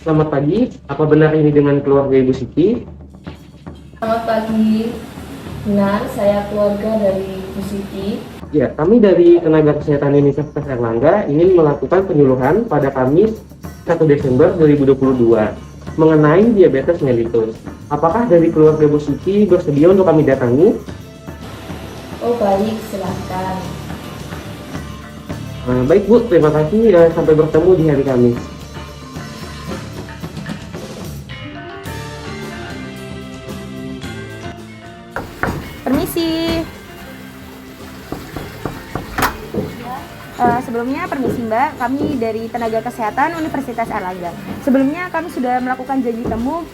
Selamat pagi, apa benar ini dengan keluarga Ibu Siti? Selamat pagi, benar saya keluarga dari Bu Siti. Ya, kami dari Tenaga Kesehatan Universitas Airlangga ingin melakukan penyuluhan pada Kamis 1 Desember 2022 mengenai diabetes mellitus. Apakah dari keluarga Bu Siti bersedia untuk kami datangi? Oh baik, silahkan. Baik Bu, terima kasih. Sampai bertemu di hari Kamis. Permisi. Sebelumnya permisi Mbak, kami dari Tenaga Kesehatan Universitas Airlangga. Sebelumnya kami sudah melakukan janji temu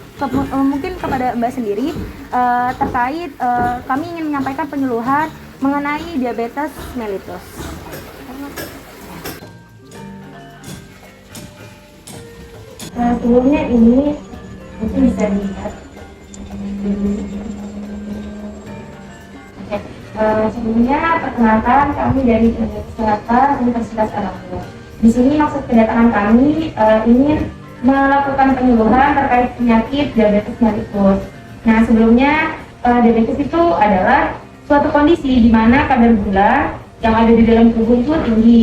mungkin kepada Mbak sendiri terkait kami ingin menyampaikan penyuluhan mengenai diabetes mellitus. Sebelumnya ini mungkin bisa dilihat. Sebelumnya perkenalkan kami dari Tenaga Kesehatan Universitas Airlangga. Di sini maksud kedatangan kami ingin melakukan penyuluhan terkait penyakit diabetes mellitus. Nah sebelumnya diabetes itu adalah suatu kondisi di mana kadar gula yang ada di dalam tubuh itu tinggi.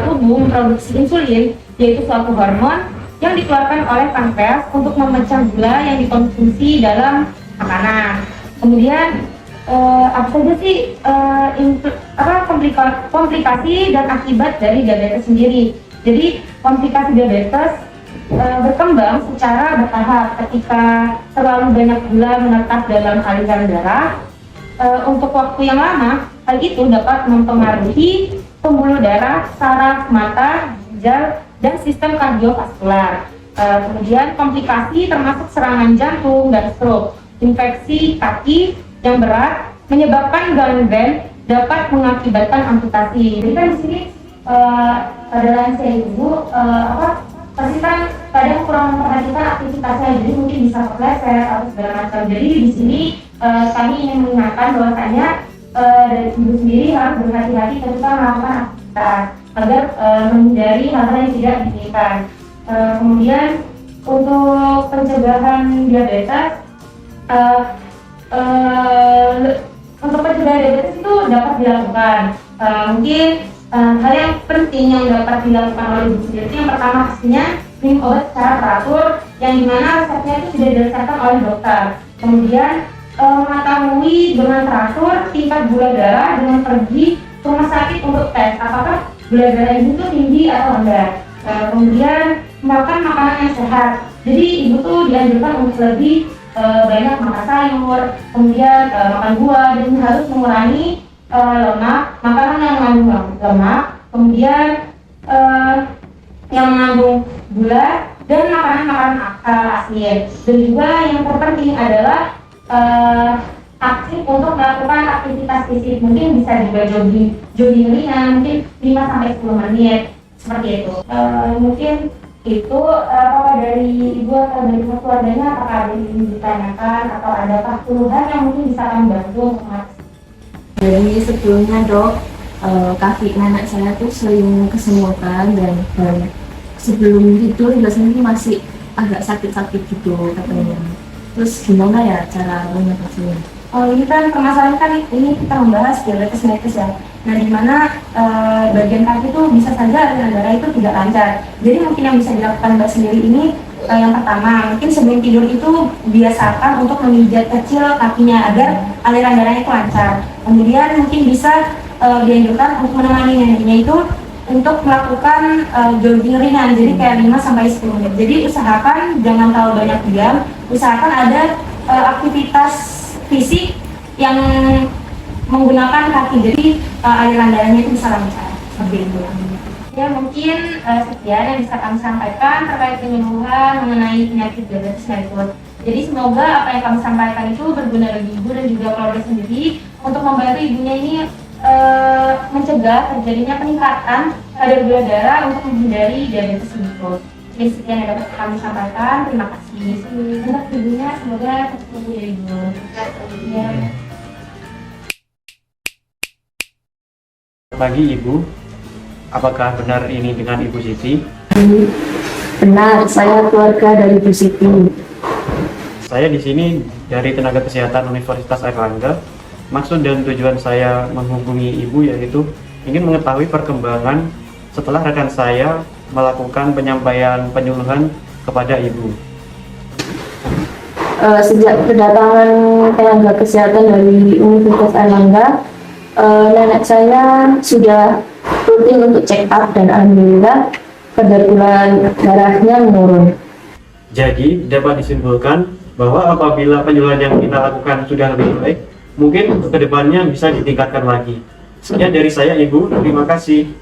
Tubuh memproduksi insulin, yaitu suatu hormon yang dikeluarkan oleh pankreas untuk memecah gula yang dikonsumsi dalam makanan. Kemudian apa saja sih komplikasi dan akibat dari diabetes sendiri? Jadi komplikasi diabetes berkembang secara bertahap ketika terlalu banyak gula menetap dalam aliran darah. Untuk waktu yang lama, hal itu dapat mempengaruhi pembuluh darah, saraf, mata, ginjal, dan sistem kardiovaskular. Kemudian komplikasi termasuk serangan jantung dan stroke, infeksi kaki yang berat menyebabkan gangren dapat mengakibatkan amputasi. Jadi kan di sini pada lansia ibu pasti kan kadang kurang memperhatikan aktivitasnya, jadi mungkin bisa kepleset atau segala macam. Jadi di sini kami ingin mengingatkan bahwasanya dari ibu sendiri harus berhati-hati ketika melakukan aktivitas agar menghindari hal-hal yang tidak diinginkan. Kemudian untuk pencegahan diabetes, untuk pencegahan diabetes itu dapat dilakukan. Mungkin hal yang penting yang dapat dilakukan oleh ibu sendiri yang pertama pastinya minum obat secara teratur yang dimana resepnya itu sudah didasarkan oleh dokter. Kemudian mengetahui dengan teratur tingkat gula darah dengan pergi ke rumah sakit untuk tes apakah gula darah ibu itu tinggi atau rendah. Kemudian makan makanan yang sehat. Jadi ibu tuh dianjurkan untuk lebih banyak makan sayur, kemudian makan buah, dan harus mengurangi lemak, makanan yang mengandung lemak, kemudian yang mengandung gula, dan makanan-makanan asin. Dan juga yang terpenting adalah aktif untuk melakukan aktivitas fisik, mungkin bisa juga jogging ringan, mungkin 5-10 menit seperti itu. Mungkin itu apakah dari ibu atau dari keluarganya apakah ada yang ingin ditanyakan atau adakah keluhan yang mungkin bisa kami bantu untuk mengatasi? Jadi sebelumnya dok, kaki nenek saya tuh sering kesemutan dan sebelum tidur biasanya masih agak sakit-sakit gitu katanya. Terus gimana ya cara mengatasinya? Ini kan permasalahan kan ini kita membahas diabetes mellitus ya. Nah di mana bagian kaki itu bisa saja aliran darah itu tidak lancar. Jadi mungkin yang bisa dilakukan Mbak sendiri ini yang pertama mungkin sebelum tidur itu biasakan untuk memijat kecil kakinya agar aliran darahnya itu lancar. Kemudian mungkin bisa dianjurkan untuk menemani neneknya itu untuk melakukan jogging ringan, jadi kayak 5-10 menit. Jadi usahakan jangan terlalu banyak diam, usahakan ada aktivitas fisik yang menggunakan kaki, jadi aliran darahnya itu bisa lancar seperti itu. Ya mungkin sekian yang bisa kami sampaikan terkait penyuluhan mengenai penyakit diabetes mellitus. Jadi semoga apa yang kami sampaikan itu berguna bagi ibu dan juga keluarga sendiri untuk membantu ibunya ini mencegah terjadinya peningkatan kadar gula darah untuk menghindari diabetes mellitus. Jadi sekian yang dapat kami sampaikan. Terima kasih. Untuk ibunya semoga cepat sembuh ya ibu. Ya. Pagi Ibu, apakah benar ini dengan Ibu Siti? Benar, saya keluarga dari Bu Siti. Saya di sini dari Tenaga Kesehatan Universitas Airlangga. Maksud dan tujuan saya menghubungi Ibu yaitu ingin mengetahui perkembangan setelah rekan saya melakukan penyampaian penyuluhan kepada Ibu. Sejak kedatangan tenaga kesehatan dari Universitas Airlangga, nenek saya sudah rutin untuk check up dan alhamdulillah kadar gula darahnya menurun. Jadi dapat disimpulkan bahwa apabila penyuluhan yang kita lakukan sudah lebih baik, mungkin untuk kedepannya bisa ditingkatkan lagi. Sekian dari saya Ibu, terima kasih.